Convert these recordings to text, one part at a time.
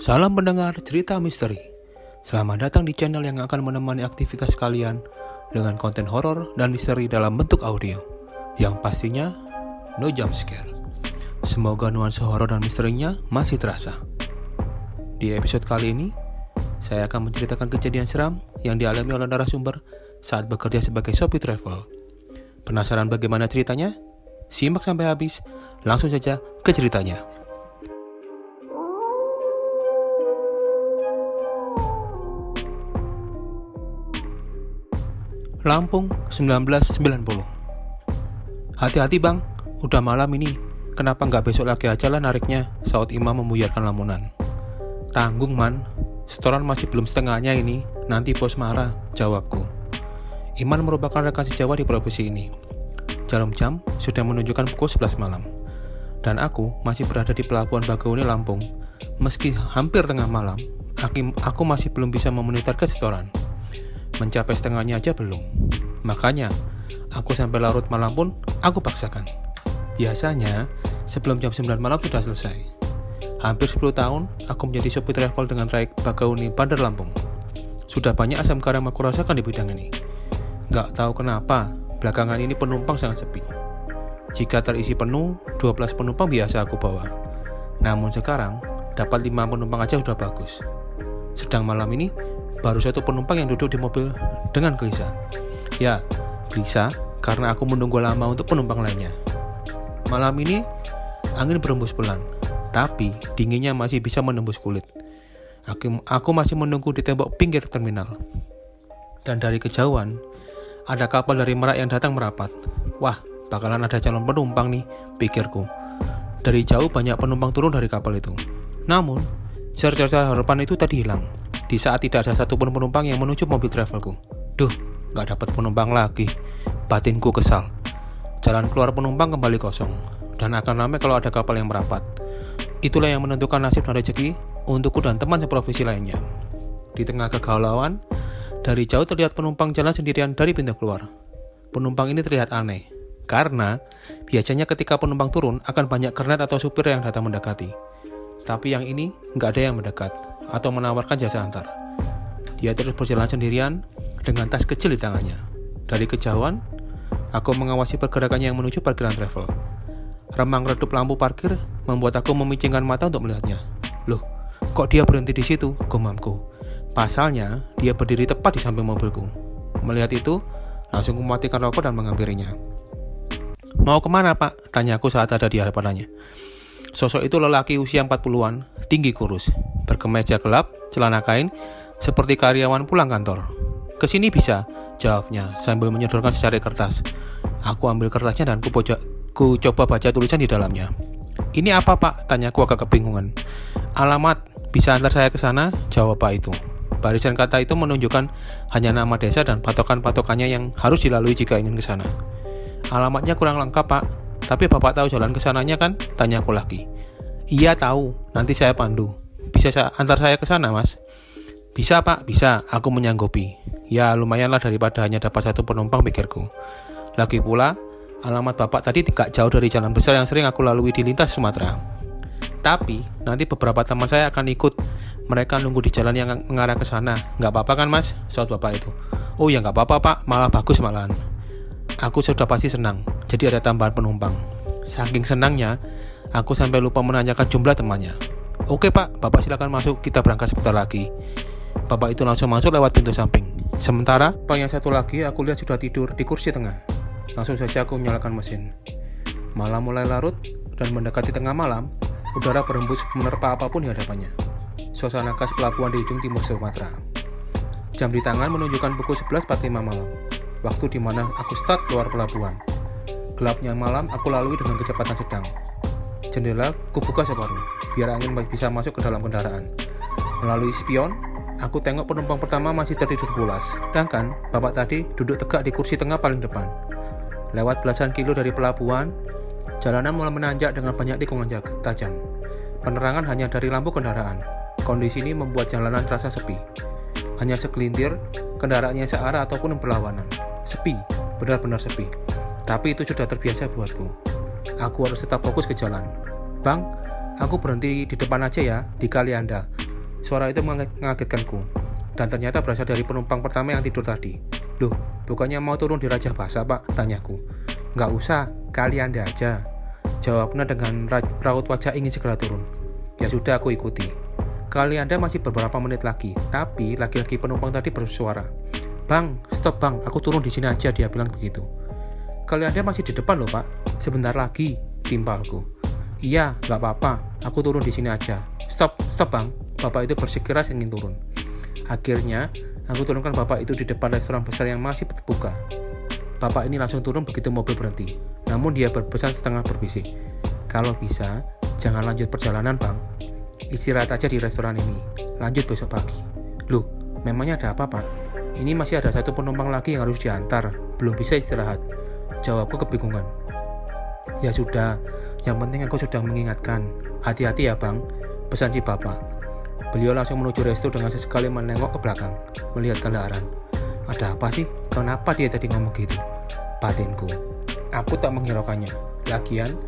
Salam pendengar cerita misteri. Selamat datang di channel yang akan menemani aktivitas kalian dengan konten horor dan misteri dalam bentuk audio. Yang pastinya no jump scare. Semoga nuansa horor dan misterinya masih terasa. Di episode kali ini, saya akan menceritakan kejadian seram yang dialami oleh narasumber saat bekerja sebagai sopir travel. Penasaran bagaimana ceritanya? Simak sampai habis. Langsung saja ke ceritanya. Lampung 1990. Hati-hati bang, udah malam ini. Kenapa nggak besok lagi aja lah nariknya? Saud Imam membuyarkan lamunan. Tanggung man, setoran masih belum setengahnya ini. Nanti bos marah, jawabku. Iman merupakan rekan sejawat di profesi ini. Jarum jam sudah menunjukkan pukul 11 malam. Dan aku masih berada di Pelabuhan Bakauni, Lampung. Meski hampir tengah malam, aku masih belum bisa memenuhi target setoran. Mencapai setengahnya aja belum. Makanya, aku sampai larut malam pun aku paksakan. Biasanya, sebelum jam 9 malam sudah selesai. Hampir 10 tahun, aku menjadi sopir travel dengan trayek Bakauni Bandar Lampung. Sudah banyak asam garam aku rasakan di bidang ini. Gak tahu kenapa, belakangan ini penumpang sangat sepi. Jika terisi penuh, 12 penumpang biasa aku bawa. Namun sekarang, dapat 5 penumpang aja sudah bagus. Sedang malam ini, baru satu penumpang yang duduk di mobil dengan gelisah. Ya, gelisah karena aku menunggu lama untuk penumpang lainnya. Malam ini, angin berembus pelan, tapi dinginnya masih bisa menembus kulit. Aku masih menunggu di tembok pinggir terminal. Dan dari kejauhan, ada kapal dari Merak yang datang merapat. Wah, bakalan ada calon penumpang nih, pikirku. Dari jauh banyak penumpang turun dari kapal itu. Namun, cerca-cerca harapan itu tadi hilang. Di saat tidak ada satupun penumpang yang menuju mobil travelku. Duh, gak dapat penumpang lagi. Batinku kesal. Jalan keluar penumpang kembali kosong. Dan akan ramai kalau ada kapal yang merapat. Itulah yang menentukan nasib dan rezeki untukku dan teman seprofesi lainnya. Di tengah kegalauan, dari jauh terlihat penumpang jalan sendirian dari pintu keluar. Penumpang ini terlihat aneh. Karena biasanya ketika penumpang turun akan banyak kernet atau supir yang datang mendekati. Tapi yang ini gak ada yang mendekat atau menawarkan jasa antar. Dia terus berjalan sendirian dengan tas kecil di tangannya. Dari kejauhan, aku mengawasi pergerakannya yang menuju parkiran travel. Remang redup lampu parkir membuat aku memicingkan mata untuk melihatnya. Loh, kok dia berhenti di situ? Gumamku. Pasalnya, dia berdiri tepat di samping mobilku. Melihat itu, langsung mematikan rokok dan menghampirinya. Mau kemana pak? Tanyaku saat ada di hadapannya. Sosok itu lelaki usia 40-an, tinggi kurus, berkemeja gelap, celana kain, seperti karyawan pulang kantor. Kesini bisa, jawabnya sambil menyodorkan secari kertas. Aku ambil kertasnya dan ku coba baca tulisan di dalamnya. Ini apa pak? Tanyaku agak kebingungan. Alamat, bisa antar saya ke sana? Jawab pak itu. Barisan kata itu menunjukkan hanya nama desa dan patokan-patokannya yang harus dilalui jika ingin ke sana. Alamatnya kurang lengkap pak. Tapi bapak tahu jalan ke sananya kan? Tanya aku lagi. Iya tahu, nanti saya pandu. Bisa antar saya ke sana mas? Bisa pak, bisa, aku menyanggupi. Ya lumayanlah daripada hanya dapat satu penumpang pikirku. Lagi pula, alamat bapak tadi tidak jauh dari jalan besar yang sering aku lalui di lintas Sumatera. Tapi, nanti beberapa teman saya akan ikut. Mereka nunggu di jalan yang mengarah ke sana. Nggak apa-apa kan mas? Saud bapak itu. Oh ya nggak apa-apa pak, malah bagus malahan. Aku sudah pasti senang, jadi ada tambahan penumpang. Saking senangnya, aku sampai lupa menanyakan jumlah temannya. Oke pak, bapak silakan masuk, kita berangkat sebentar lagi. Bapak itu langsung masuk lewat pintu samping. Sementara, pak yang satu lagi aku lihat sudah tidur di kursi tengah. Langsung saja aku menyalakan mesin. Malam mulai larut, dan mendekati tengah malam, udara berembus menerpa apapun di hadapannya. Suasana khas pelabuhan di ujung timur Sumatera. Jam di tangan menunjukkan pukul 11.45 malam. Waktu di mana aku start keluar pelabuhan. Gelapnya malam aku lalui dengan kecepatan sedang. Jendela kubuka separuh, biar angin bisa masuk ke dalam kendaraan. Melalui spion, aku tengok penumpang pertama masih tertidur pulas. Sedangkan bapak tadi duduk tegak di kursi tengah paling depan. Lewat belasan kilo dari pelabuhan, jalanan mulai menanjak dengan banyak tikungan tajam. Penerangan hanya dari lampu kendaraan. Kondisi ini membuat jalanan terasa sepi. Hanya segelintir kendaraan yang searah ataupun berlawanan. Sepi, benar-benar sepi. Tapi itu sudah terbiasa buatku. Aku harus tetap fokus ke jalan. Bang, aku berhenti di depan aja ya, di Kalianda. Suara itu mengagetkanku, dan ternyata berasal dari penumpang pertama yang tidur tadi. Loh, bukannya mau turun di Raja Basa, Pak? Tanyaku. Nggak usah, kali Anda aja. Jawabnya dengan raut wajah ingin segera turun. Ya sudah, aku ikuti. Kali Anda masih beberapa menit lagi, tapi laki-laki penumpang tadi bersuara. Bang, stop bang, aku turun di sini aja, dia bilang begitu. Kali Anda masih di depan loh Pak, sebentar lagi, timpalku. Iya, nggak apa-apa, aku turun di sini aja. Stop bang, bapak itu bersikeras ingin turun. Akhirnya, aku turunkan bapak itu di depan restoran besar yang masih terbuka. Bapak ini langsung turun begitu mobil berhenti. Namun dia berpesan setengah berbisik. Kalau bisa, jangan lanjut perjalanan bang. Istirahat aja di restoran ini. Lanjut besok pagi. Loh, memangnya ada apa pak? Ini masih ada satu penumpang lagi yang harus diantar. Belum bisa istirahat. Jawabku kebingungan. Ya sudah, yang penting aku sudah mengingatkan. Hati-hati ya bang, pesan si bapak. Beliau langsung menuju resto dengan sesekali menengok ke belakang, melihat kendaraan. Ada apa sih? Kenapa dia tadi ngomong gitu? Batinku. Aku tak menghiraukannya. Lagian,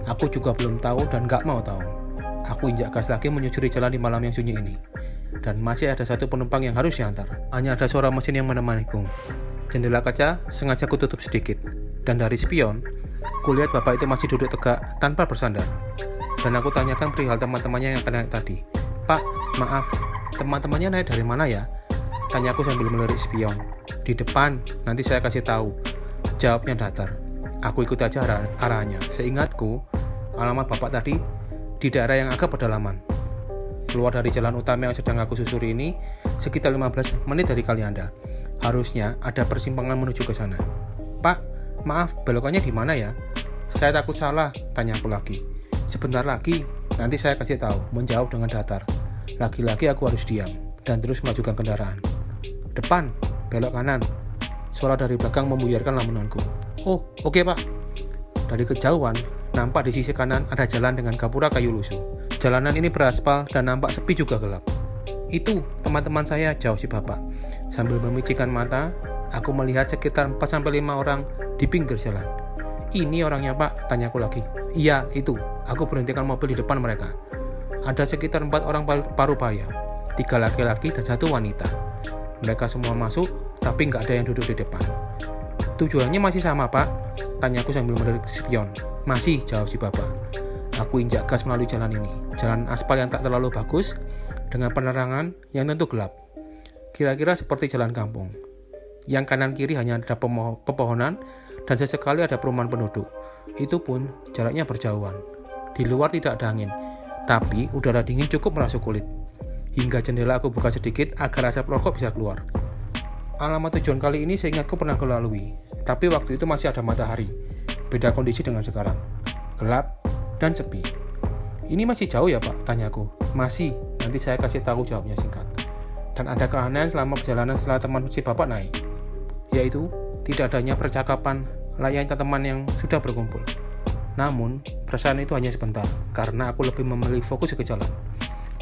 aku juga belum tahu dan gak mau tahu. Aku injak gas lagi menyusuri jalan di malam yang sunyi ini. Dan masih ada satu penumpang yang harus diantar. Hanya ada suara mesin yang menemaniku. Jendela kaca sengaja kututup sedikit. Dan dari spion, kulihat bapak itu masih duduk tegak tanpa bersandar. Dan aku tanyakan perihal teman-temannya yang akan naik tadi. Pak, maaf, teman-temannya naik dari mana ya? Tanyaku sambil melirik spion. Di depan, nanti saya kasih tahu. Jawabnya datar. Aku ikut aja arahnya. Seingatku, alamat bapak tadi di daerah yang agak pedalaman. Keluar dari jalan utama yang sedang aku susuri ini, sekitar 15 menit dari Kalianda. Harusnya ada persimpangan menuju ke sana. Pak, maaf, belokannya di mana ya? Saya takut salah, tanyaku lagi. Sebentar lagi, nanti saya kasih tahu, menjawab dengan datar. Lagi-lagi aku harus diam, dan terus melajukan kendaraan. Depan, belok kanan. Suara dari belakang membuyarkan lamunanku. Oh, oke pak. Dari kejauhan, nampak di sisi kanan ada jalan dengan gapura kayu lusuh. Jalanan ini beraspal dan nampak sepi juga gelap. Itu, teman-teman saya, jawab si bapak. Sambil memicikkan mata, aku melihat sekitar 4-5 orang di pinggir jalan. Ini orangnya pak, tanyaku lagi. Iya, itu. Aku berhentikan mobil di depan mereka. Ada sekitar 4 orang parubaya, 3 laki-laki dan 1 wanita. Mereka semua masuk, tapi nggak ada yang duduk di depan. Tujuannya masih sama pak, tanyaku sambil melirik spion. Masih, jawab si bapak. Aku injak gas melalui jalan ini. Jalan aspal yang tak terlalu bagus, dengan penerangan yang tentu gelap. Kira-kira seperti jalan kampung. Yang kanan kiri hanya ada pepohonan dan sesekali ada perumahan penduduk. Itu pun jaraknya berjauhan. Di luar tidak ada angin, tapi udara dingin cukup merasuk kulit. Hingga jendela aku buka sedikit agar asap rokok bisa keluar. Alamat tujuan kali ini seingatku pernah kulalui, tapi waktu itu masih ada matahari. Beda kondisi dengan sekarang. Gelap dan sepi. Ini masih jauh ya pak? Tanyaku. Masih, nanti saya kasih tahu, jawabnya singkat. Dan ada keanehan selama perjalanan setelah teman si bapak naik. Yaitu, tidak adanya percakapan layaknya teman yang sudah berkumpul. Namun, perasaan itu hanya sebentar, karena aku lebih memilih fokus ke jalan.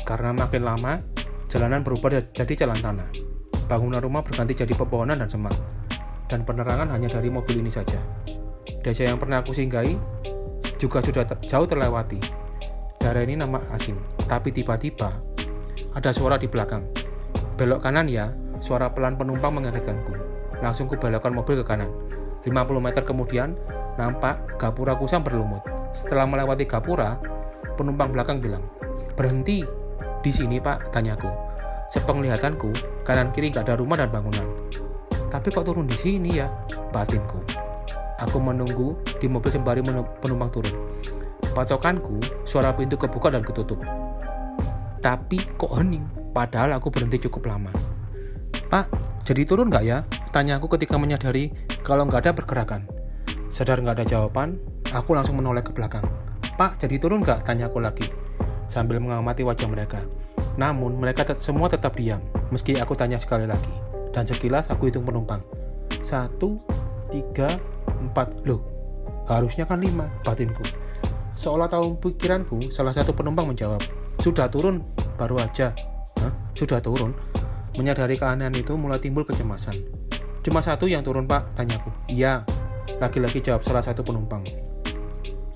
Karena makin lama, jalanan berubah jadi jalan tanah. Bangunan rumah berganti jadi pepohonan dan semak. Dan penerangan hanya dari mobil ini saja. Desa yang pernah aku singgahi juga sudah jauh terlewati. Daerah ini nama asing, tapi tiba-tiba ada suara di belakang. Belok kanan ya, suara pelan penumpang mengagetkanku. Langsung kubelokkan mobil ke kanan. 50 meter kemudian, nampak gapura kusam berlumut. Setelah melewati gapura, penumpang belakang bilang, "Berhenti." "Di sini pak," tanyaku. Sepenglihatanku, kanan kiri gak ada rumah dan bangunan. "Tapi kok turun di sini ya?" batinku. Aku menunggu di mobil sembari penumpang turun. Patokanku, suara pintu kebuka dan ketutup. Tapi kok hening, padahal aku berhenti cukup lama. "Pak, jadi turun gak ya?" tanyaku ketika menyadari kalau gak ada pergerakan. Sadar gak ada jawaban, aku langsung menoleh ke belakang. "Pak, jadi turun gak?" tanyaku lagi, sambil mengamati wajah mereka. Namun, mereka semua tetap diam, meski aku tanya sekali lagi. Dan sekilas aku hitung penumpang. 1, 3, 4. Loh, harusnya kan 5, batinku. Seolah tahu pikiranku, salah satu penumpang menjawab, "Sudah turun, baru aja." "Hah? Sudah turun?" Menyadari keanehan itu mulai timbul kecemasan. "Cuma 1 yang turun pak," tanyaku. "Iya," lagi-lagi jawab salah satu penumpang.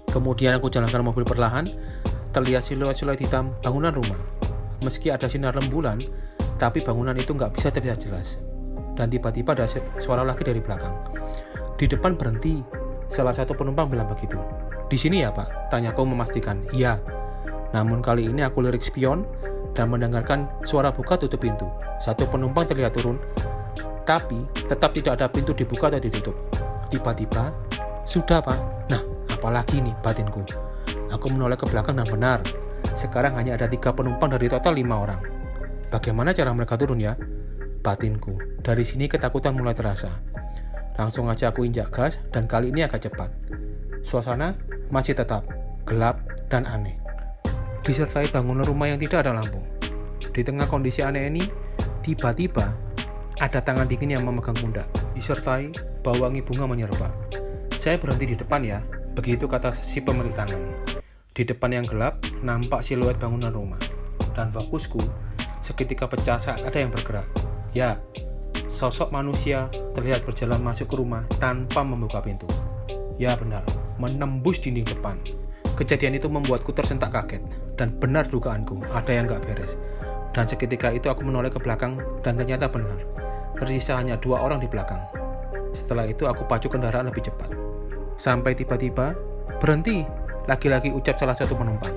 Kemudian aku jalankan mobil perlahan, terlihat siluet-siluet hitam bangunan rumah. meski ada sinar rembulan, tapi bangunan itu nggak bisa terlihat jelas. Dan tiba-tiba ada suara lagi dari belakang. Di depan berhenti. Salah satu penumpang bilang begitu. Di sini ya Pak? Tanyaku memastikan. Iya. Namun kali ini aku lirik spion dan mendengarkan suara buka tutup pintu. Satu penumpang terlihat turun, tapi tetap tidak ada pintu dibuka atau ditutup. Tiba-tiba, sudah Pak. Nah, apalagi nih batinku. Aku menoleh ke belakang dan benar. Sekarang hanya ada 3 penumpang dari total 5 orang. Bagaimana cara mereka turun ya? Batinku. Dari sini ketakutan mulai terasa. Langsung aja aku injak gas dan kali ini agak cepat. Suasana masih tetap gelap dan aneh. Disertai bangunan rumah yang tidak ada lampu. Di tengah kondisi aneh ini, tiba-tiba ada tangan dingin yang memegang pundak. Disertai bau wangi bunga menyerba. Saya berhenti di depan ya, begitu kata si pemilik tangan. Di depan yang gelap, nampak siluet bangunan rumah. Dan fokusku seketika pecah saat ada yang bergerak. Ya, sosok manusia terlihat berjalan masuk ke rumah tanpa membuka pintu. Ya benar, menembus dinding depan. Kejadian itu membuatku tersentak kaget. Dan benar dugaanku, ada yang gak beres. Dan seketika itu aku menoleh ke belakang dan ternyata benar. Tersisa hanya 2 orang di belakang. Setelah itu aku pacu kendaraan lebih cepat. Sampai tiba-tiba, berhenti. Lagi-lagi ucap salah satu penumpang.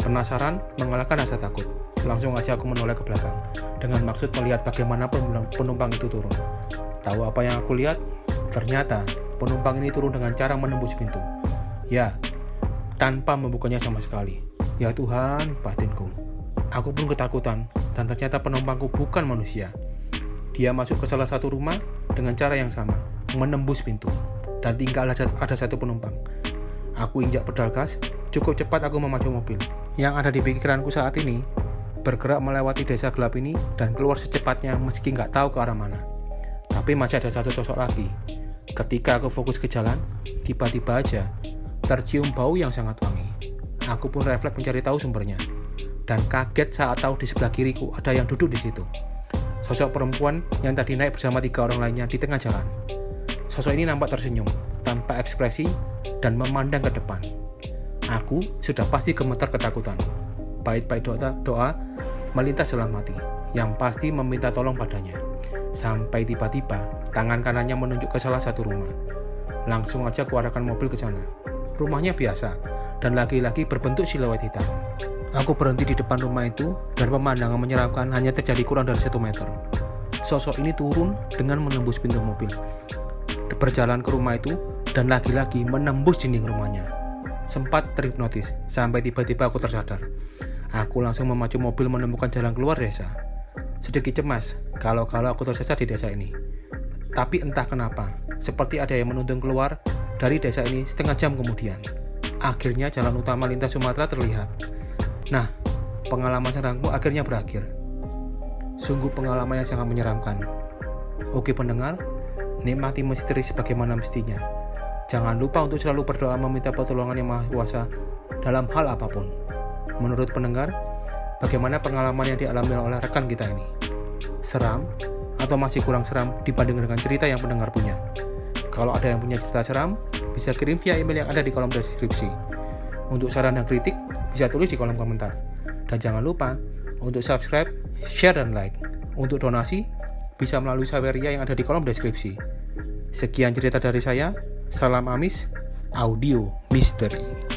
Penasaran mengalahkan rasa takut. Langsung aja aku menoleh ke belakang dengan maksud melihat bagaimana penumpang itu turun. Tahu apa yang aku lihat? Ternyata penumpang ini turun dengan cara menembus pintu. Ya, tanpa membukanya sama sekali. Ya Tuhan, batinku. Aku pun ketakutan dan ternyata penumpangku bukan manusia. Dia masuk ke salah satu rumah dengan cara yang sama, menembus pintu. Dan tinggal ada satu penumpang. Aku injak pedal gas, cukup cepat aku memacu mobil. Yang ada di pikiranku saat ini, bergerak melewati desa gelap ini dan keluar secepatnya meski nggak tahu ke arah mana. Tapi masih ada satu sosok lagi. Ketika aku fokus ke jalan, tiba-tiba aja tercium bau yang sangat wangi. Aku pun refleks mencari tahu sumbernya. Dan kaget saat tahu di sebelah kiriku ada yang duduk di situ. Sosok perempuan yang tadi naik bersama 3 orang lainnya di tengah jalan. Sosok ini nampak tersenyum, tanpa ekspresi, dan memandang ke depan. Aku sudah pasti gemetar ketakutan. Bait-bait doa melintas dalam hati, yang pasti meminta tolong padanya. Sampai tiba-tiba, tangan kanannya menunjuk ke salah satu rumah. Langsung aja kuarahkan mobil ke sana. Rumahnya biasa, dan lagi-lagi berbentuk siluet hitam. Aku berhenti di depan rumah itu, dan pemandangan menyeramkan hanya terjadi kurang dari 1 meter. Sosok ini turun dengan menembus pintu mobil. Berjalan ke rumah itu, dan lagi-lagi menembus dinding rumahnya. Sempat terhipnotis, sampai tiba-tiba aku tersadar. Aku langsung memacu mobil menemukan jalan keluar desa. Sedikit cemas, kalau aku tersesat di desa ini. Tapi entah kenapa, seperti ada yang menuntun keluar dari desa ini setengah jam kemudian. Akhirnya jalan utama lintas Sumatera terlihat. Nah, pengalaman serangku akhirnya berakhir. Sungguh pengalaman yang sangat menyeramkan. Oke pendengar, nikmati misteri sebagaimana mestinya. Jangan lupa untuk selalu berdoa meminta pertolongan Yang Maha Kuasa dalam hal apapun. Menurut pendengar, bagaimana pengalaman yang dialami oleh rekan kita ini? Seram atau masih kurang seram dibanding dengan cerita yang pendengar punya? Kalau ada yang punya cerita seram, bisa kirim via email yang ada di kolom deskripsi. Untuk saran dan kritik, bisa tulis di kolom komentar. Dan jangan lupa untuk subscribe, share, dan like. Untuk donasi, bisa melalui Saweria yang ada di kolom deskripsi. Sekian cerita dari saya. Salam Amis, Audio Misteri.